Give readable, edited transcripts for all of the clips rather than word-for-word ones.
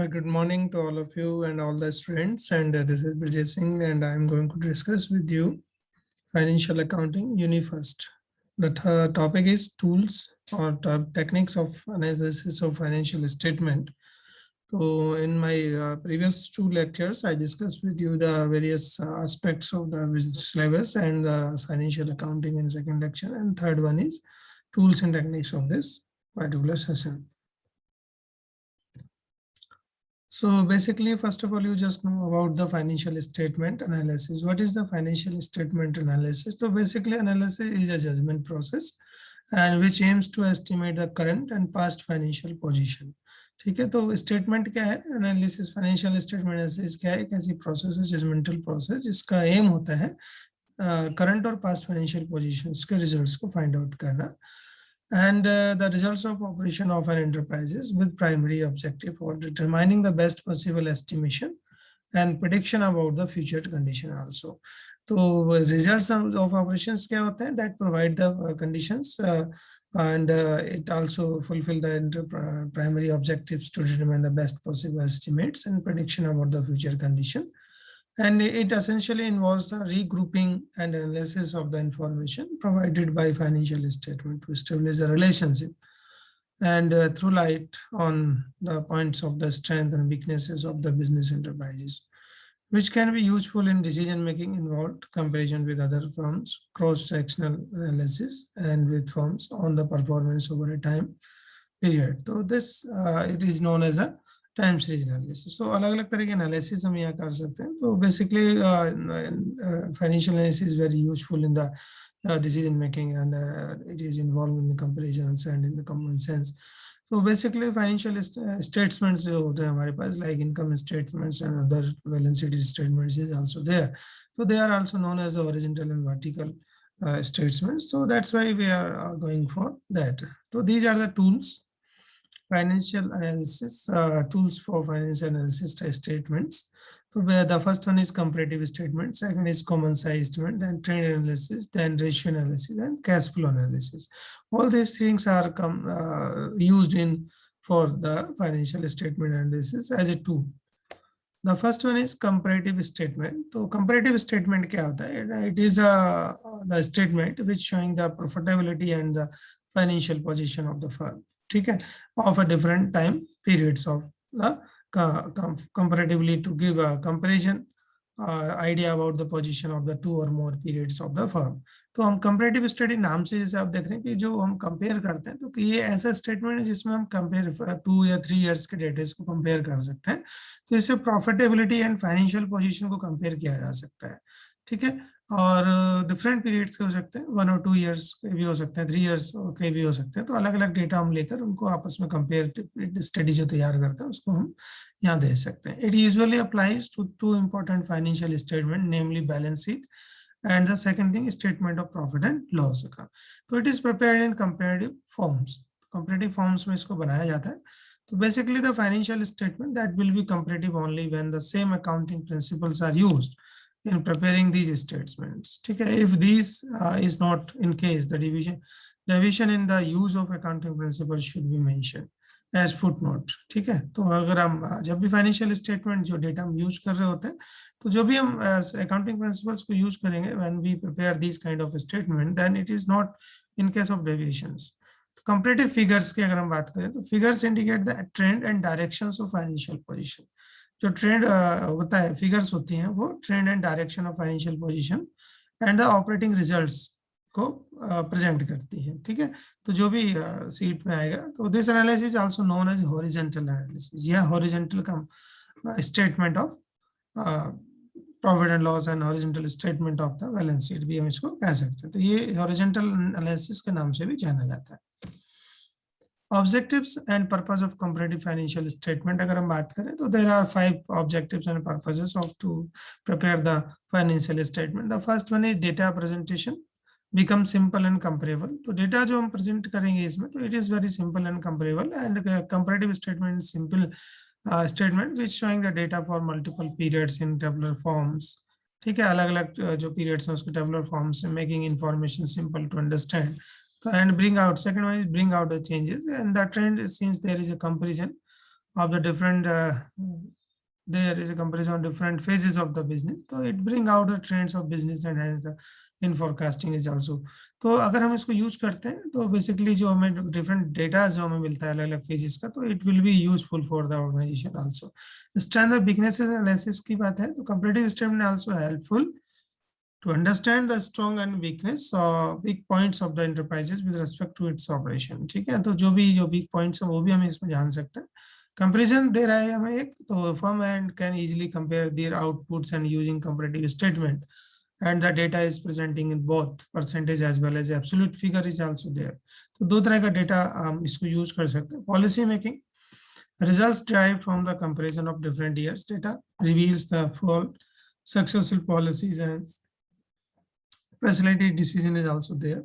Good morning to all of you and all the students. And this is Vijay Singh, and I'm going to discuss with you financial accounting UniFirst. The topic is tools or techniques of analysis of financial statement. So, in my previous two lectures, I discussed with you the various aspects of the business syllabus and the financial accounting in second lecture. And third one is tools and techniques of this particular session. So basically, first of all, you just know about the financial statement analysis. What is the financial statement analysis? So basically, analysis is a judgment process and which aims to estimate the current and past financial position. ठीक है, तो statement क्या है, analysis financial statement analysis क्या है, एक ऐसी process है, जजमेंटल प्रोसेस, जिसका एम होता है करंट और पास्ट फाइनेंशियल पोजीशंस के रिजल्ट्स को फाइंड आउट करना and the results of operation of an enterprises with primary objective for determining the best possible estimation and prediction about the future condition also. So results of operations क्या होते हैं, that provide the conditions and it also fulfill the primary objectives to determine the best possible estimates and prediction about the future condition. And it essentially involves the regrouping and analysis of the information provided by financial statement to establish a relationship and through light on the points of the strength and weaknesses of the business enterprises, which can be useful in decision making involved comparison with other firms, cross-sectional analysis, and with firms on the performance over a time period. So this it is known as a time series analysis. So अलग अलग तरह के analysis हम यहाँ कर सकते हैं. तो basically financial analysis is very useful in the decision making and it is involve in the comparisons and in the common sense. तो बेसिकली फाइनेंशियल स्टेटमेंट्स जो होते हैं हमारे पास, like income statements and other balance sheet statements is also there. So they are also known as horizontal and vertical statements. So that's why we are going for that. So these are the tools. Financial analysis tools for financial analysis statements. So where the first one is comparative statement, second is common size statement, then trend analysis, then ratio analysis, and cash flow analysis. All these things are used in for the financial statement analysis as a tool. The first one is comparative statement. So comparative statement क्या होता है? It is the statement which showing the profitability and the financial position of the firm. ठीक है, of a different time periods of the comparatively to give a comparison idea about the position of the two or more periods of the firm. तो हम comparative statement नाम से जैसे आप देख रहे हैं कि जो हम कंपेयर करते हैं, तो ये ऐसा स्टेटमेंट है जिसमें हम कंपेयर 2 या 3 इयर्स के डेटा को कंपेयर कर सकते हैं. तो इससे प्रॉफिटेबिलिटी एंड फाइनेंशियल पोजीशन को कंपेयर किया जा सकता है. ठीक है, और डिफरेंट पीरियड्स के हो सकते हैं, 1 और 2 इयर्स के भी हो सकते हैं, 3 इयर्स के भी हो सकते हैं. तो अलग अलग डेटा हम लेकर उनको आपस में कंपेयर स्टडी जो तैयार करते हैं उसको हम यहाँ दे सकते हैं. It usually applies to 2 important financial statement, namely balance sheet and the second thing is statement of profit and loss account. So it is prepared in comparative forms. Comparative forms में इसको बनाया जाता है. So basically the financial statement that will be comparative only when the same accounting principles are used in preparing these statements. ठीक है, if these is not in case, the deviation in the use of accounting principles should be mentioned as footnote. ठीक है, तो अगर हम जब भी financial statement जो डेटा हम यूज कर रहे होते हैं, तो जो भी हम अकाउंटिंग प्रिंसिपल्स को यूज करेंगे when we prepare this kind of statement, then it is not in case of deviations. Comparative figures की अगर हम बात करें, तो figures indicate the trend and directions of financial position. जो ट्रेंड होता है, फिगर्स होती हैं, वो trend and direction of financial position and the operating results को प्रेजेंट करती है. ठीक है, तो जो भी सीट में आएगा, तो this analysis also known as horizontal analysis या हॉरिजॉन्टल का statement of profit and loss and horizontal statement of the balance sheet भी हम इसको कह सकते हैं. तो ये हॉरिजॉन्टल एनालिसिस के नाम से भी जाना जाता है. Objectives and purpose of comparative financial statement अगर हम बात करें, तो there are 5 objectives and purposes of to prepare the financial statement. The first one is data presentation become simple and comparable. तो डेटा जो हम प्रेजेंट करेंगे इसमें, तो it is very simple and comparable. And comparative statement simple statement which showing the data for multiple periods in tabular forms. ठीक है, अलग अलग जो पीरियड्स हैं उसके टेबुलर फॉर्म्स में, making information simple to understand. तो and bring out, second one is bring out the changes and the trend since there is a comparison of the different there is a comparison of different phases of the business, so it bring out the trends of business and hence in forecasting is also. तो अगर हम इसको use करते हैं तो basically जो हमें different data जो हमें मिलता है अलग अलग फेजेस का, तो it will be useful for the organization also. Strength of weaknesses analysis की बात है तो comparative statement also helpful to understand the strong and weakness weak points of the enterprises with respect to its operation. ठीक है, तो जो weak points है वो भी हमें इसमें जान सकते हैं. कंपैरिजन दे रहा है हमें एक, तो firm and can easily compare their outputs and using comparative statement, and the data is presenting in both percentage as well as absolute figure is also there. तो दो तरह का डेटा हम इसको यूज कर सकते हैं. Policy making, results derived from the comparison of different years data reveals the full successful policies and facility decision is also there.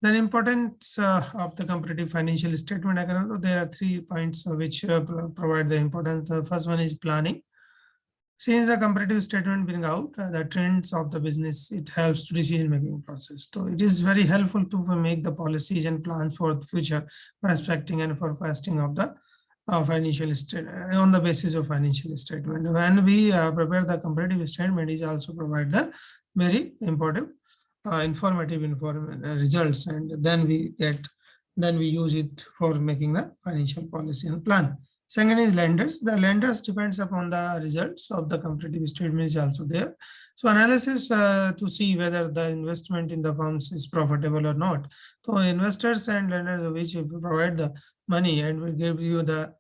Then importance of the comparative financial statement, there are 3 points which provide the importance. The first one is planning. Since the comparative statement bring out the trends of the business, it helps to decision making process. So it is very helpful to make the policies and plans for the future, prospecting and forecasting of the financial statement on the basis of financial statement. When we prepare the comparative statement, is also provide the very important informative results, and then we use it for making the financial policy and plan. Second is lenders. The lenders depends upon the results of the comparative statement is also there. So analysis to see whether the investment in the firms is profitable or not. So investors and lenders which provide the money and will give you the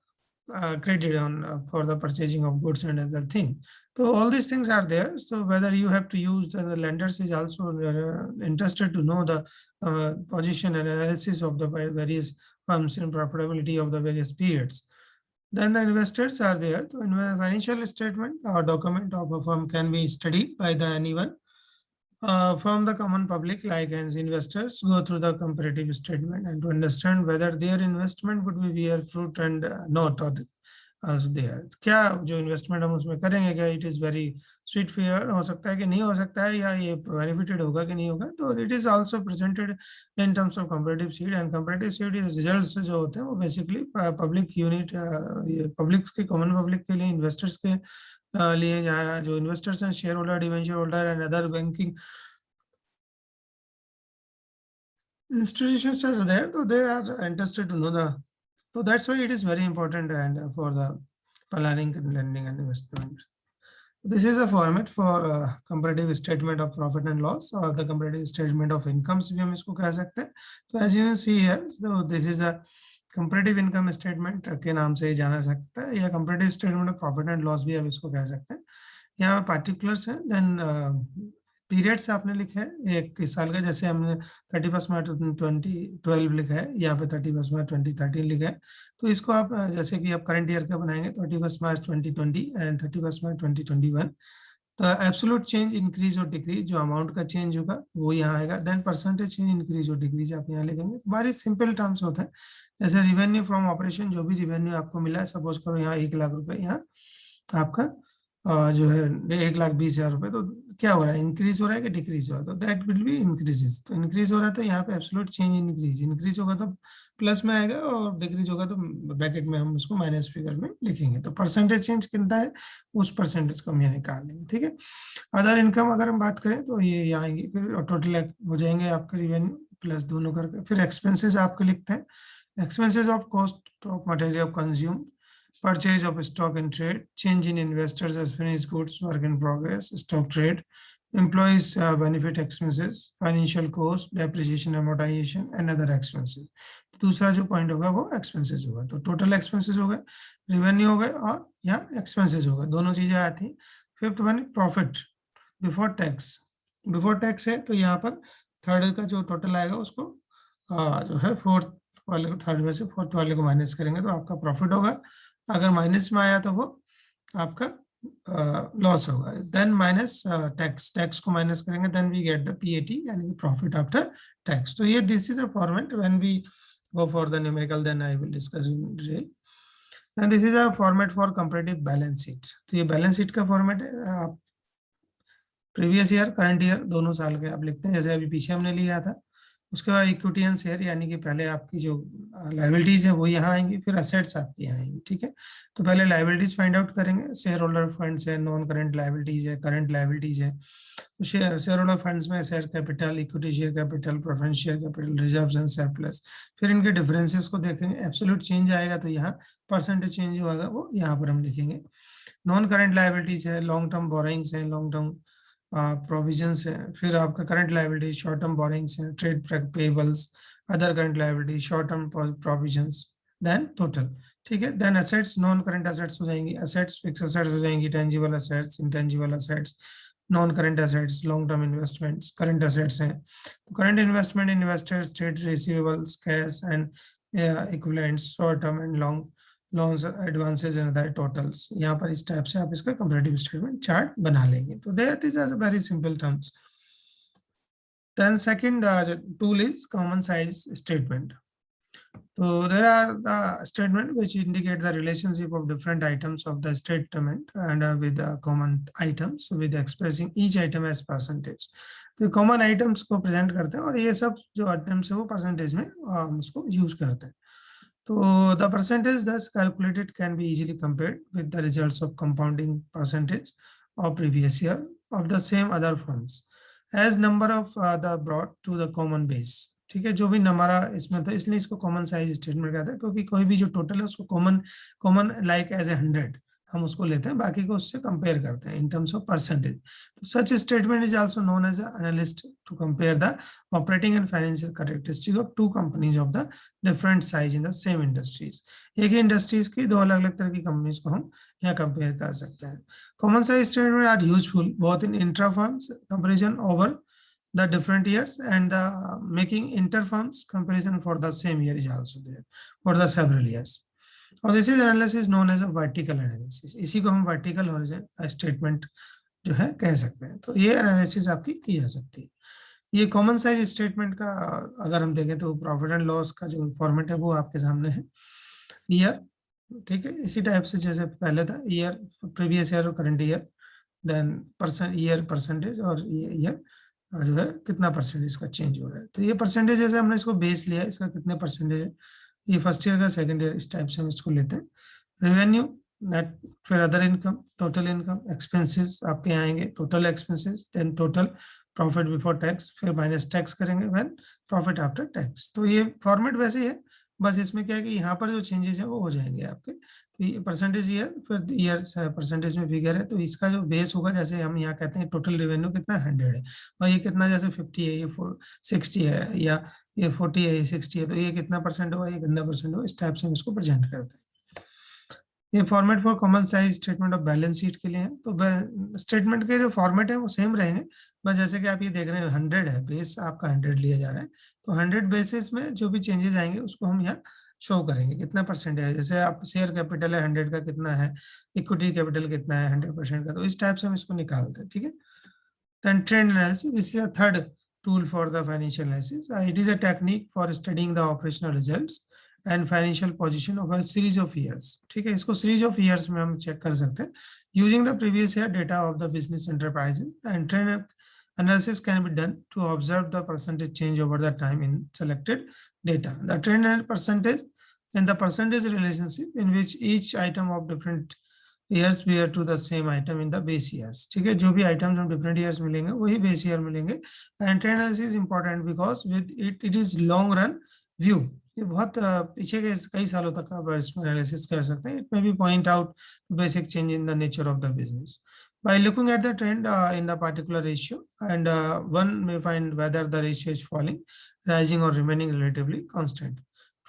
credit on for the purchasing of goods and other things. So all these things are there. So whether you have to use the lenders is also interested to know the position and analysis of the various firms and profitability of the various periods. Then the investors are there. So in a financial statement or document of a firm can be studied by anyone from the common public, like as investors go through the comparative statement and to understand whether their investment would be bear fruit and not, or क्या जो investment हम उसमें करेंगे क्या it is very sweet fair हो सकता है कि नहीं हो सकता है, या ये बेनिफिटेड होगा कि नहीं होगा. तो it is also presented in terms of comparative seed, and comparative seed results जो होते हैं वो बेसिकली पब्लिक यूनिट पब्लिक्स के कॉमन पब्लिक के लिए इन्वेस्टर्स के लिए जो इन्वेस्टर्स हैं share holder debenture holder and other banking institutions are there, so they are interested to know the. So that's why it is very important and for the planning and lending and investment. This is a format for comparative statement of profit and loss or the comparative statement of incomes भी हम इसको कह सकते हैं. तो as you see here, so this is a comparative income statement के नाम से जाना सकता है, या comparative statement of profit and loss भी हम इसको कह सकते हैं. यहाँ particulars है, then पीरियड्स आपने लिखा है एक साल का, जैसे हमने 31 मार्च 2012 लिखा है, यहाँ पे 31 मार्च 2013 लिखा है. तो इसको आप जैसे कि आप करंट ईयर का बनाएंगे 31 मार्च 2020 एंड 31 मार्च 2021, तो एब्सोल्यूट चेंज इंक्रीज और डिक्रीज जो अमाउंट का चेंज होगा वो यहाँ आएगा. देन परसेंटेज चेंज इंक्रीज और डिक्रीज आप यहाँ लिखेंगे. बारी सिंपल टर्म्स होता है, जैसे रिवेन्यू फ्रॉम ऑपरेशन, जो भी रिवेन्यू आपको मिला है, सपोज करो यहाँ 1 लाख रुपए, यहाँ आपका जो है 1,20,000 रुपए, तो क्या हो रहा है, इंक्रीज हो रहा है कि डिक्रीज हो रहा है, तो दैट विल बी इंक्रीजेस. तो इंक्रीज हो रहा है तो यहाँ पे एब्सोल्यूट चेंज इंक्रीज होगा तो प्लस में आएगा, और डिक्रीज होगा तो ब्रैकेट में हम उसको माइनस फिगर में लिखेंगे. तो परसेंटेज चेंज कितना है उस परसेंटेज को हम यहाँ निकाल लेंगे. ठीक है. अदर इनकम अगर हम बात करें तो ये आएंगे, फिर टोटल हो जाएंगे आपके रिवेन्यू प्लस दोनों करके. फिर एक्सपेंसेस आपके लिखते हैं, expenses of cost of material consume, purchase of stock in trade, change in investors as finished goods, work in progress, stock trade, employees benefit expenses, financial cost, depreciation, amortization and other expenses. दूसरा जो point होगा वो expenses होगा. तो total expenses हो गए, revenue हो गए और यहाँ एक्सपेंसेस हो गए, दोनों चीजें आती हैं. Fifth one profit before tax. Before tax है तो यहाँ पर थर्ड का जो टोटल आएगा उसको जो है फोर्थ वाले को, थर्ड में से फोर्थ वाले को माइनस करेंगे तो आपका प्रॉफिट होगा. अगर माइनस में आया तो वो आपका लॉस होगा. देन माइनस टैक्स को माइनस करेंगे, then we get the PAT यानी प्रॉफिट आफ्टर टैक्स. तो ये this is a format when we go for the numerical, then I will discuss in detail. Then this is a format for comparative balance sheet. तो ये balance sheet का format है. आप previous year current year दोनों साल के आप लिखते हैं, जैसे अभी पीछे हमने लिया था उसके बाद इक्विटी एंड शेयर, यानी कि पहले आपकी जो लाइबिलिटीज है वो यहाँ आएंगी, फिर असेट्स आपकी यहाँ आएंगी, ठीक है। तो पहले लाइबिलिटीज फाइंड आउट करेंगे, शेयर होल्डर फंड्स है, नॉन करेंट लाइबिलिटीज है, करंट लाइबिलिटीज है। तो शेयर होल्डर फंड्स में share capital, equity share capital, preference share capital, reserves and surplus. फिर इनके डिफरेंसेस को देखेंगे, एब्सोल्यूट चेंज आएगा तो यहाँ, परसेंटेज चेंज होगा वो यहाँ पर हम लिखेंगे। नॉन करंट लाइबिलिटीज है, लॉन्ग टर्म बोरोइंग्स है, लॉन्ग टर्म प्रोविजंस है। फिर आपका current liability, short term borrowings है, trade payables, other current liability, short term provisions, then total, ठीक है। Then assets, non current assets हो जाएंगी, असेट्स फिक्स असेट्स हो जाएंगी, tangible assets, intangible assets, non current assets, long term investments, current assets हैं। तो current investment, investors, trade receivables, cash and equivalents, short term and long loans, advances and other totals. यहाँ पर इस type से आप इसका कंपैरेटिव स्टेटमेंट चार्ट बना लेंगे। तो that is very simple terms. Then second tool is common size statement. So there are the statement which indicate the relationship of different items of the statement and with the common items with expressing each item as percentage. तो common items को present करते हैं और ये सब जो items है वो percentage में उसको use करते हैं. So the percentage thus calculated can be easily compared with the results of compounding percentage of previous year of the same other firms as number of the brought to the common base. ठीक है, जो भी हमारा इसमें था इसलिए इसको common size statement कहते हैं, क्योंकि कोई भी जो टोटल है उसको कॉमन लाइक एज ए 100 हम उसको लेते हैं, बाकी को उससे कंपेयर करते हैं इन टर्म्स ऑफ परसेंटेज. तो such statement is also known as analyst to compare the operating and financial characteristic of two companies of the different size in the same industries. एक ही इंडस्ट्रीज की दो अलग अलग तरह की कंपनीज को हम यहाँ कंपेयर कर सकते हैं. Common size statement are useful both in intra firms comparison over the different years and the making inter-firms comparison for the same year is also there for the several years. और this is analysis known as a vertical analysis. इसी को हम vertical horizontal statement जो है कह सकते हैं. तो ये analysis आपकी की जा सकती है. ये common size statement का अगर हम देखें तो प्रॉफिट एंड लॉस का जो फॉर्मेट है वो आपके सामने है. ईयर, ठीक है, इसी टाइप से जैसे पहले था ईयर, प्रीवियस ईयर और current year, then year percentage और ईयर जो है कितना परसेंटेज का चेंज हो रहा है. तो ये परसेंटेज जैसे हमने इसको बेस लिया है, इसका कितने परसेंटेज है, ये फर्स्ट ईयर का, सेकंड ईयर, इस टाइप से हम इसको लेते हैं. रेवेन्यू, नेट, फिर other income, total income, expenses आपके आएंगे, total expenses, then total profit before tax, फिर माइनस टैक्स करेंगे, व्हेन प्रॉफिट आफ्टर टैक्स. तो ये फॉर्मेट वैसे ही है, बस इसमें क्या है कि यहाँ पर जो चेंजेस है वो हो जाएंगे आपके. तो ये परसेंटेज ईयर, फिर ईयर परसेंटेज में फिगर है, तो इसका जो बेस होगा, जैसे हम यहाँ कहते हैं टोटल रेवेन्यू कितना 100 है और ये कितना जैसे 50 है, ये 60 है, या ये 40 है, ये 60 है, तो ये कितना परसेंट होगा, ये कितना परसेंट होगा, इस टाइप से हम इसको प्रेजेंट करते हैं. ये format for common size statement of balance sheet के लिए है. तो स्टेटमेंट के जो फॉर्मेट है वो सेम रहेंगे, बस जैसे कि आप ये देख रहे हैं 100 है, बेस आपका 100 लिया जा रहा है, तो 100 बेसिस में जो भी चेंजेस आएंगे उसको हम यहाँ शो करेंगे कितना परसेंट है. जैसे आप शेयर कैपिटल है 100 का, कितना है इक्विटी कैपिटल, कितना है 100% का, तो इस टाइप से हम इसको निकालते हैं. ठीक है. Then trend analysis, this is a third tool for the financial analysis. It is a technique for studying the operational results and financial position over series of years. ठीक है, इसको सीरीज ऑफ ईयर्स में हम check कर सकते हैं using the previous year data of the business enterprises. And trend analysis can be done to observe the percentage change over the time in selected data. The trend and percentage and the percentage relationship in which each item of different years bear to the same item in the base years. ठीक है, जो भी items हम different years मिलेंगे वही base year मिलेंगे. And trend analysis is important because with it is long run view. ये बहुत पीछे के कई सालों तक आप इसमें एनालिसिस कर सकते हैं. It may be point out basic change in the nature of the business. By looking at the trend in the particular ratio, and one may find whether the ratio is falling, rising, or remaining relatively constant.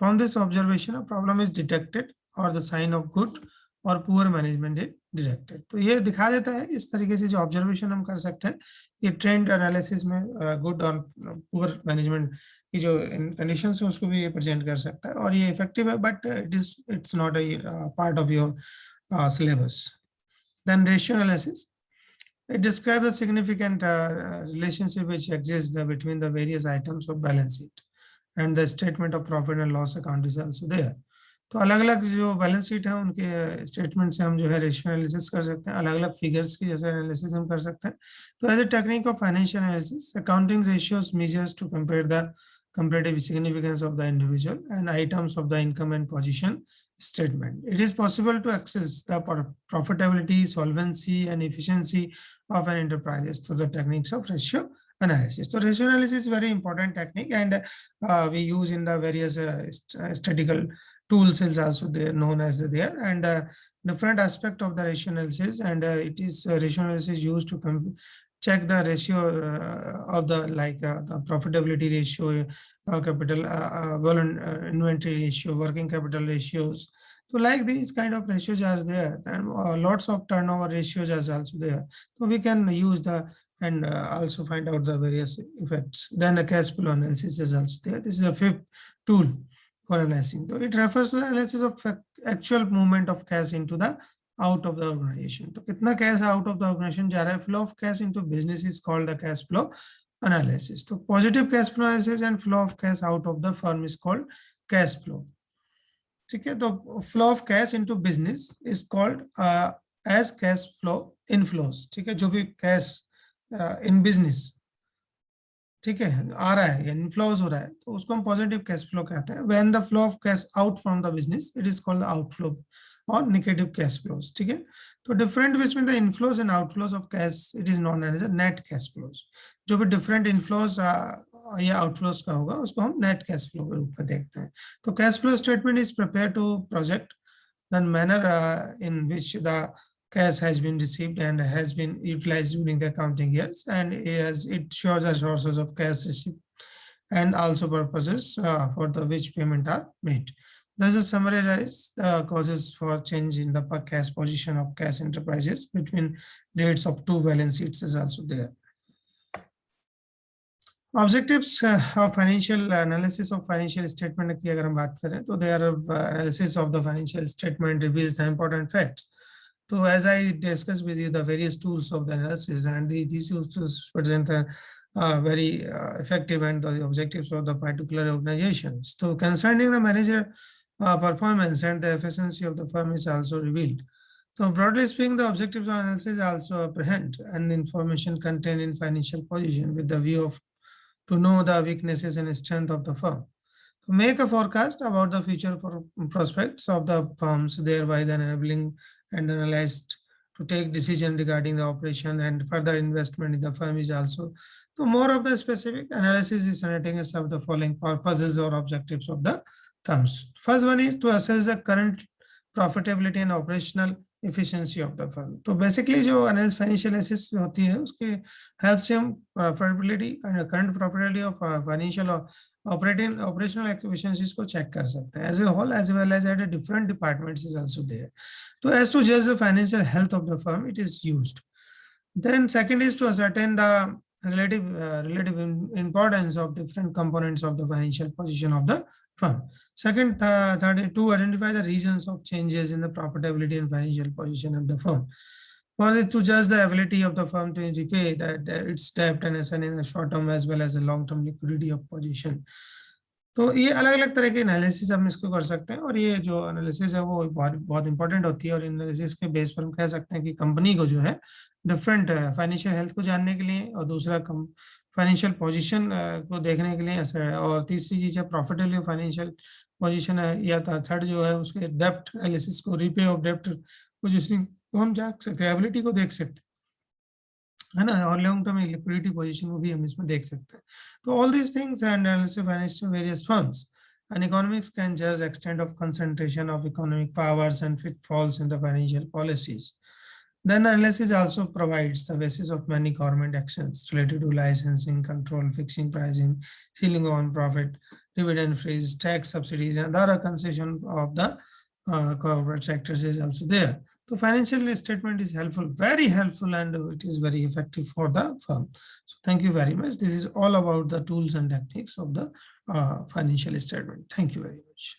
From this observation, a problem is detected or the sign of good or poor management is detected. तो ये दिखा देता है इस तरीके से जो observation हम कर सकते हैं, ये ट्रेंड एनालिसिस में गुड और पुअर मैनेजमेंट की जो कंडीशंस है उसको भी ये प्रेजेंट कर सकता है, और ये इफेक्टिव है, but it's not a part of your syllabus. Then ratio analysis. It describes the significant relationship which exists between the various items of balance sheet, and the statement of profit and loss account is also there. तो अलग अलग जो balance sheet है उनके statement से हम जो है रेशियो एनालिसिस कर सकते हैं, अलग अलग फिगर्स की जैसे एनालिसिस हम कर सकते हैं. तो as a technique of financial analysis, accounting ratios measures to compare the comparative significance of the individual, and items of the income and position statement. It is possible to access the profitability, solvency, and efficiency of an enterprise through the techniques of ratio analysis. So ratio analysis is very important technique, and we use in the various statistical tools is also there, known as there, and different aspect of the ratio analysis, and it is ratio analysis used to check the ratio of the the profitability ratio, capital inventory ratio, working capital ratios. So like these kind of ratios are there, and lots of turnover ratios are also there. So we can use the and also find out the various effects. Then the cash flow analysis is also there. This is a fifth tool for analyzing. So it refers to the analysis of actual movement of cash into the out of the organization. So kitna cash out of the organization ja raha hai, flow of cash into business is called the cash flow analysis. So positive cash flow analysis and flow of cash out of the firm is called cash flow. ठीक है, तो flow of cash into business is called as cash flow inflows. ठीक है, जो भी cash in business ठीक है आ रहा है या इनफ्लोज हो रहा है, तो उसको हम पॉजिटिव कैश फ्लो कहते हैं. When the flow of cash out from the business, it is called outflow और नेगेटिव कैश फ्लोज. ठीक है, तो different between the inflows and outflows of cash, it is known as net cash flows. जो भी different inflows या outflows का होगा उसको हम नेट कैश फ्लो के रूप में देखते हैं. तो cash flow statement is prepare to project the manner in which the cash has been received and has been utilized during the accounting years, and as it shows the sources of cash received and also purposes for the which payment are made. Thus, a summarize the causes for change in the cash position of cash enterprises between dates of two balance sheets is also there. Objectives of financial analysis of financial statement की अगर हम बात करें तो their analysis of the financial statement reveals the important facts. So as I discussed with you the various tools of the analysis, and these tools present very effective and the objectives of the particular organizations. So concerning the manager performance and the efficiency of the firm is also revealed. So broadly speaking, the objectives of analysis also apprehend and information contained in financial position with the view of to know the weaknesses and strength of the firm. To make a forecast about the future prospects of the firms, thereby then enabling and analyzed to take decision regarding the operation and further investment in the firm is also. So more of the specific analysis is undertaken of the following purposes or objectives of the firms. First one is to assess the current profitability and operational efficiency of the firm. तो basically जो financial analysis होती है उसके help से हम profitability and current profitability of financial operational efficiencies को check कर सकते हैं as a whole, as well as at a different departments is also there. So as to judge the financial health of the firm, it is used. Then second is to ascertain the relative importance of different components of the financial position of the firm. Second, third is to identify the reasons of changes in the profitability and financial position of the firm. Fourth is to judge the ability of the firm to repay its debt and assign in the short term as well as the long term liquidity of position. तो ये अलग अलग तरह के analysis हम इसको कर सकते हैं, और ये जो एनालिसिस है वो बहुत इंपॉर्टेंट होती है, और एनालिसिस के बेस पर हम कह सकते हैं कि कंपनी को जो है डिफरेंट फाइनेंशियल हेल्थ को जानने के लिए, और दूसरा फाइनेंशियल पोजीशन को देखने के लिए ऐसा है, और तीसरी चीज है प्रॉफिटेबल फाइनेंशियल पोजीशन है, या थर्ड जो है उसके डेप्ट एनालिसिस को, रीपे ऑफ डेप्ट पोजीशनिंग को हम जाग सकते हैं, एबिलिटी को देख सकते हैं, है ना, और लॉन्ग टर्म लिक्विडिटी पोजीशन को भी हम इसमें देख सकते हैं. तो all these things and analysis financial various firms and economics can judge extent of concentration of economic powers and pitfalls in the financial policies. Then analysis also provides the basis of many government actions related to licensing, control, fixing pricing, ceiling on profit, dividend freeze, tax subsidies, and other concession of the corporate sectors is also there. So financial statement is helpful, very helpful, and it is very effective for the firm. So thank you very much. This is all about the tools and techniques of the financial statement. Thank you very much.